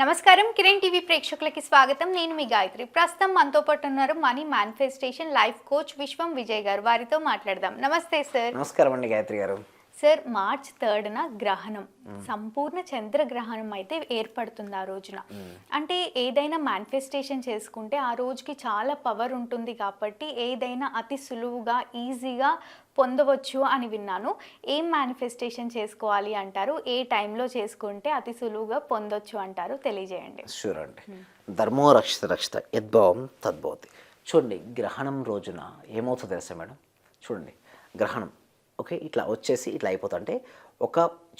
నమస్కారం కిరణ్ టీవీ ప్రేక్షకులకి స్వాగతం. నేను మీ గాయత్రి. ప్రస్తుతం మనతో పాటు ఉన్నారు మనీ మేనిఫెస్టేషన్ లైఫ్ కోచ్ విశ్వం విజయ్ గారు. వారితో మాట్లాడదాం. నమస్తే సార్. నమస్కారం అండి గాయత్రి గారు. సార్, మార్చ్ 3న గ్రహణం, సంపూర్ణ చంద్రగ్రహణం అయితే ఏర్పడుతుంది ఆ రోజున. అంటే ఏదైనా మేనిఫెస్టేషన్ చేసుకుంటే ఆ రోజుకి చాలా పవర్ ఉంటుంది కాబట్టి ఏదైనా అతి సులువుగా ఈజీగా పొందవచ్చు అని విన్నాను. ఏం మేనిఫెస్టేషన్ చేసుకోవాలి అంటారు? ఏ టైంలో చేసుకుంటే అతి సులువుగా పొందొచ్చు అంటారు? తెలియజేయండి. షూర్ అండి. ధర్మో రక్షిత రక్షిత యద్భావం తద్భవతి. చూడండి, గ్రహణం రోజున ఏమవుతుందో తెలుసా మేడం? చూడండి, గ్రహణం ఓకే ఇట్లా వచ్చేసి ఇట్లా అయిపోతుంటే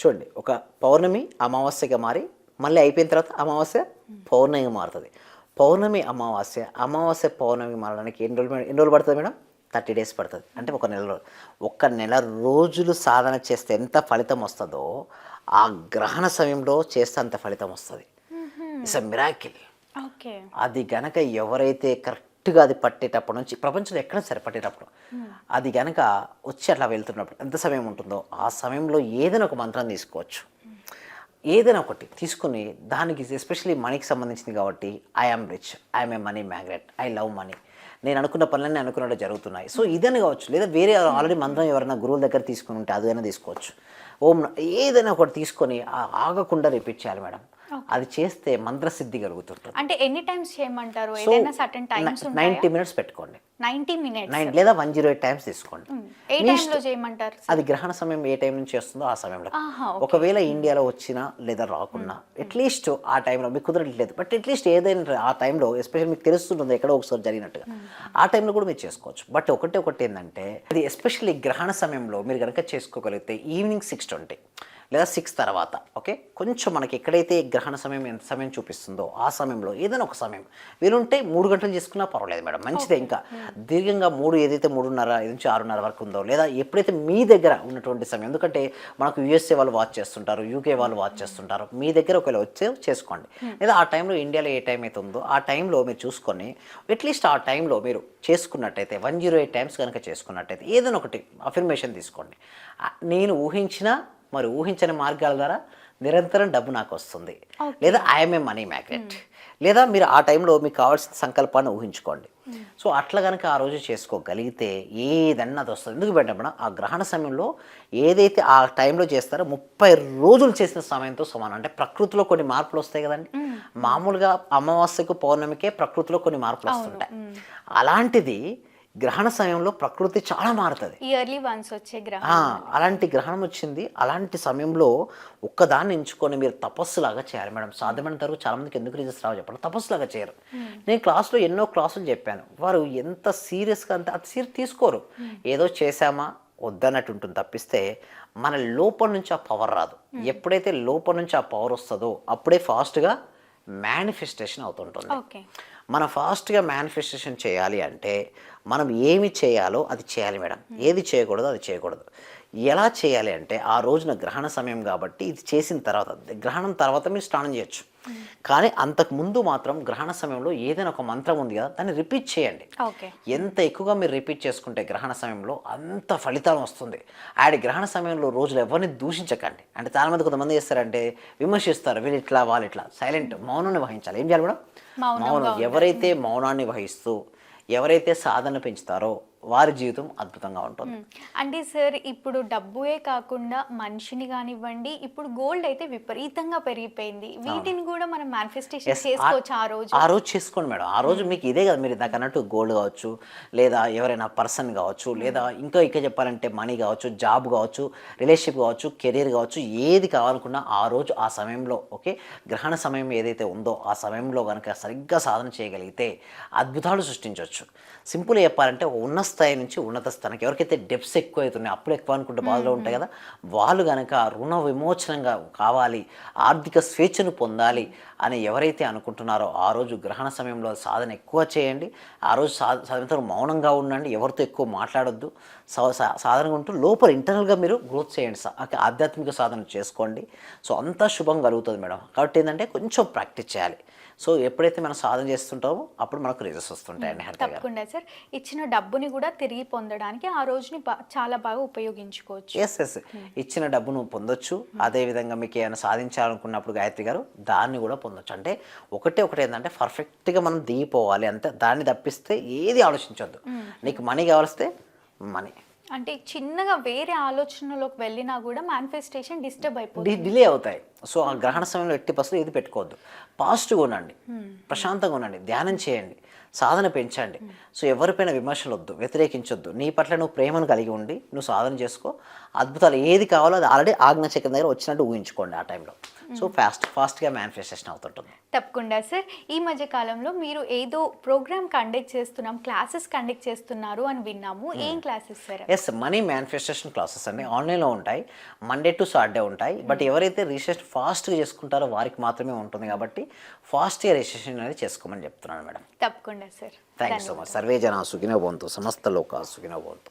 చూడండి, ఒక పౌర్ణమి అమావాస్యగా మారి మళ్ళీ అయిపోయిన తర్వాత అమావాస్య పౌర్ణమిగా మారుతుంది. పౌర్ణమి అమావాస్య, అమావాస్య పౌర్ణమి మారడానికి ఎన్ని రోజులు పడుతుంది మేడం? 30 days పడుతుంది. అంటే ఒక నెల రోజులు సాధన చేస్తే ఎంత ఫలితం వస్తుందో ఆ గ్రహణ సమయంలో చేస్తే అంత ఫలితం వస్తుంది. It's a miracle. ఓకే, అది గనక ఎవరైతే కరెక్ట్గా అది పట్టేటప్పటి నుంచి ప్రపంచంలో ఎక్కడ సరే పట్టేటప్పుడు అది గనక వచ్చి అట్లా వెళ్తున్నప్పుడు ఎంత సమయం ఉంటుందో ఆ సమయంలో ఏదైనా ఒక మంత్రం తీసుకోవచ్చు. ఏదైనా ఒకటి తీసుకుని దానికి ఎస్పెషల్లీ మనీకి సంబంధించింది కాబట్టి I am rich, I am a money magnet, I love money, నేను అనుకున్న పనులన్నీ అనుకున్నట్టు జరుగుతున్నాయి. సో ఇదని కావచ్చు, లేదా వేరే ఆల్రెడీ మంత్రం ఎవరైనా గురువుల దగ్గర తీసుకుని ఉంటే అదైనా తీసుకోవచ్చు. ఏదైనా ఒకటి తీసుకొని ఆగకుండా రిపీట్ చేయాలి మేడం. అది చేస్తే మంత్రసిద్ధి కలుగుతుంటుంది. అంటే ఎన్ని టైమ్స్ చేయమంటారు? ఏదైనా సర్టెన్ టైమ్స్ ఉంటాయా? 90 minutes పెట్టుకోండి. 90 minutes లేదా 108 times తీసుకోండి. ఏ టైంలో చేయమంటారు? అది గ్రహణ సమయం ఏ టైం నుంచి వస్తుందో ఆ సమయంలో. ఒకవేళ ఇండియాలో వచ్చినా లేదా రాకున్నా అట్లీస్ట్ ఆ టైంలో మీకు కుదరట్లేదు, బట్ అట్లీస్ట్ ఏదైనా ఆ టైంలో ఎస్పెషల్ మీకు తెలుస్తుంటుంది ఎక్కడో ఒకసారి జరిగినట్టుగా ఆ టైంలో కూడా మీరు చేసుకోవచ్చు. బట్ ఒకటి ఏంటంటే అది ఎస్పెషల్లీ గ్రహణ సమయంలో మీరు కనుక చేసుకోగలిగితే ఈవినింగ్ 6:20 లేదా 6 తర్వాత ఓకే కొంచెం మనకి ఎక్కడైతే గ్రహణ సమయం ఎంత సమయం చూపిస్తుందో ఆ సమయంలో ఏదైనా ఒక సమయం వీలుంటే 3 గంటలు చేసుకున్నా పర్వాలేదు మేడం, మంచిదే. ఇంకా దీర్ఘంగా 3 ఏదైతే 3:30 నుంచి 6:30 వరకు ఉందో లేదా ఎప్పుడైతే మీ దగ్గర ఉన్నటువంటి సమయం, ఎందుకంటే మనకు యూఎస్ఏ వాళ్ళు వాచ్ చేస్తుంటారు, యూకే వాళ్ళు వాచ్ చేస్తుంటారు, మీ దగ్గర ఒకవేళ వచ్చే చేసుకోండి. లేదా ఆ టైంలో ఇండియాలో ఏ టైం అయితే ఉందో ఆ టైంలో మీరు చూసుకొని అట్లీస్ట్ ఆ టైంలో మీరు చేసుకున్నట్టయితే 108 times కనుక చేసుకున్నట్టయితే ఏదైనా ఒకటి అఫర్మేషన్ తీసుకోండి. నేను ఊహించని మార్గాల ద్వారా నిరంతరం డబ్బు నాకు వస్తుంది, లేదా ఐఎమ్ ఏ మనీ మ్యాగ్నెట్, లేదా మీరు ఆ టైంలో మీకు కావాల్సిన సంకల్పాన్ని ఊహించుకోండి. సో అట్లా కనుక ఆ రోజు చేసుకోగలిగితే ఏదన్నా అది వస్తుంది. ఎందుకు పెట్టినప్పుడు ఆ గ్రహణ సమయంలో ఏదైతే ఆ టైంలో చేస్తారో 30 రోజులు చేసిన సమయంతో సమానం. అంటే ప్రకృతిలో కొన్ని మార్పులు వస్తాయి కదండి. మామూలుగా అమావాస్యకు పౌర్ణమికే ప్రకృతిలో కొన్ని మార్పులు వస్తుంటాయి. అలాంటిది గ్రహణ సమయంలో ప్రకృతి చాలా మారుతుంది. ఇయర్లీ వన్స్ వచ్చే గ్రహణం. అలాంటి గ్రహణం వచ్చింది. అలాంటి సమయంలో ఒక్కదాన్ని ఎంచుకొని మీరు తపస్సులాగా చేయాలి మేడం. సాధ్యమైనంత వరకు చాలా మందికి ఎందుకు రిజల్ట్స్ రావు చెప్పండి, తపస్సులాగా చేయరు. నేను క్లాస్లో ఎన్నో క్లాసులు చెప్పాను, వారు ఎంత సీరియస్గా అంత అది సీరియస్ తీసుకోరు. ఏదో చేశామా వద్దన్నట్టు ఉంటుంది తప్పిస్తే మన లోపల నుంచి ఆ పవర్ రాదు. ఎప్పుడైతే లోపల నుంచి ఆ పవర్ వస్తుందో అప్పుడే ఫాస్ట్గా మేనిఫెస్టేషన్ అవుతుంటుంది. మనం ఫాస్ట్గా మేనిఫెస్టేషన్ చేయాలి అంటే మనం ఏమి చేయాలో అది చేయాలి మేడం. ఏది చేయకూడదో అది చేయకూడదు. ఎలా చేయాలి అంటే ఆ రోజున గ్రహణ సమయం కాబట్టి ఇది చేసిన తర్వాత గ్రహణం తర్వాత మీరు స్నానం చేయొచ్చు. కానీ అంతకుముందు మాత్రం గ్రహణ సమయంలో ఏదైనా ఒక మంత్రం ఉంది కదా దాన్ని రిపీట్ చేయండి. ఎంత ఎక్కువగా మీరు రిపీట్ చేసుకుంటే గ్రహణ సమయంలో అంత ఫలితం వస్తుంది. గ్రహణ సమయంలో రోజులు ఎవరిని దూషించకండి. అంటే చాలామంది కొంతమంది చేస్తారంటే విమర్శిస్తారు, వీళ్ళు ఇట్లా వాళ్ళు ఇట్లా. సైలెంట్ మౌనాన్ని వహించాలి. ఏం చేయాలి మేడం? మౌనం. ఎవరైతే మౌనాన్ని వహిస్తూ ఎవరైతే సాధన పెంచుతారో వారి జీవితం అద్భుతంగా ఉంటుంది. అంటే సార్, ఇప్పుడు డబ్బుయే కాకుండా మనిషిని కానివ్వండి, ఇప్పుడు గోల్డ్ అయితే విపరీతంగా పెరిగిపోయింది. వీటిని కూడా మనం మేనిఫెస్టేషన్ చేసుకోవచ్చు ఆ రోజు చేసుకోండి మేడం. ఆ రోజు మీకు ఇదే కదా, మీరు ఇందాక అన్నట్టు గోల్డ్ కావచ్చు, లేదా ఎవరైనా పర్సన్ కావచ్చు, లేదా ఇంకా చెప్పాలంటే మనీ కావచ్చు, జాబ్ కావచ్చు, రిలేషన్షిప్ కావచ్చు, కెరీర్ కావచ్చు, ఏది కావాలనుకున్నా ఆ రోజు ఆ సమయంలో ఓకే గ్రహణ సమయం ఏదైతే ఉందో ఆ సమయంలో కనుక సరిగ్గా సాధన చేయగలిగితే అద్భుతాలు సృష్టించవచ్చు. సింపుల్గా చెప్పాలంటే ఉన్న స్థాయి నుంచి ఉన్నత స్థానానికి ఎవరికైతే డెప్స్ ఎక్కువ అవుతున్నాయి, అప్పులు ఎక్కువ అనుకుంటే బాధలో ఉంటాయి కదా, వాళ్ళు కనుక రుణ విమోచనంగా కావాలి, ఆర్థిక స్వేచ్ఛను పొందాలి అని ఎవరైతే అనుకుంటున్నారో ఆ రోజు గ్రహణ సమయంలో సాధన ఎక్కువ చేయండి. ఆ రోజు సాధన మౌనంగా ఉండండి, ఎవరితో ఎక్కువ మాట్లాడొద్దు, సాధనగా ఉంటూ లోపల ఇంటర్నల్గా మీరు గ్రోత్ చేయండి, ఆధ్యాత్మిక సాధన చేసుకోండి. సో అంతా శుభం కలుగుతుంది మేడం. కాబట్టి ఏంటంటే కొంచెం ప్రాక్టీస్ చేయాలి. సో ఎప్పుడైతే మనం సాధన చేస్తుంటామో అప్పుడు మనకు రిజల్ట్స్ వస్తుంటాయండి హరిత గారు. తప్పకుండా సార్. ఇచ్చిన డబ్బుని కూడా తిరిగి పొందడానికి ఆ రోజుని చాలా బాగా ఉపయోగించుకోవచ్చు. ఎస్ ఇచ్చిన డబ్బును పొందొచ్చు. అదేవిధంగా మీకు ఏమైనా సాధించాలనుకున్నప్పుడు గాయత్రి గారు దాన్ని కూడా పొందొచ్చు. అంటే ఒకటి ఏంటంటే పర్ఫెక్ట్గా మనం దిగిపోవాలి అంతే. దాన్ని తప్పిస్తే ఏది ఆలోచించొద్దు. నీకు మనీ కావాల్స్తే మనీ, అంటే చిన్నగా వేరే ఆలోచనలోకి వెళ్ళినా కూడా మేనిఫెస్టేషన్ డిస్టర్బ్ అయిపోతుంది. డిలే అవుతాయి. సో ఆ గ్రహణ సమయంలో ఎట్టి పరిస్థితులు ఏది పెట్టుకోవద్దు. పాజిటివ్గా ఉండండి, ప్రశాంతంగా ఉండండి, ధ్యానం చేయండి, సాధన పెంచండి. సో ఎవరిపైన విమర్శలు వద్దు, వ్యతిరేకించొద్దు. నీ పట్ల నువ్వు ప్రేమను కలిగి ఉండి నువ్వు సాధన చేసుకో. అద్భుతాలు ఏది కావాలో అది ఆల్రెడీ ఆజ్ఞాచక్రం దగ్గర వచ్చినట్టు ఊహించుకోండి ఆ టైంలో. సో ఫాస్ట్గా మేనిఫెస్టేషన్ అవుతుంటుంది. తప్పకుండా సార్. ఈ మధ్య కాలంలో మీరు ఏదో ప్రోగ్రామ్ కండక్ట్ చేస్తున్నాం, క్లాసెస్ కండక్ట్ చేస్తున్నారు అని విన్నాము. ఏం classes sir? Yes, money manifestation classes అన్ని ఆన్లైన్లో ఉంటాయి. మండే టు సాటర్డే ఉంటాయి. బట్ ఎవరైతే రిజిస్ట్రేషన్ ఫాస్ట్గా చేసుకుంటారో వారికి మాత్రమే ఉంటుంది. కాబట్టి ఫాస్ట్గా రిజిస్ట్రేషన్ అనేది చేసుకోమని చెప్తున్నాను మేడం. తప్పకుండా sir. Thank you so much. Survey జనా సుఖినో భవంతు, సమస్త లోకా సుఖినో భవంతు.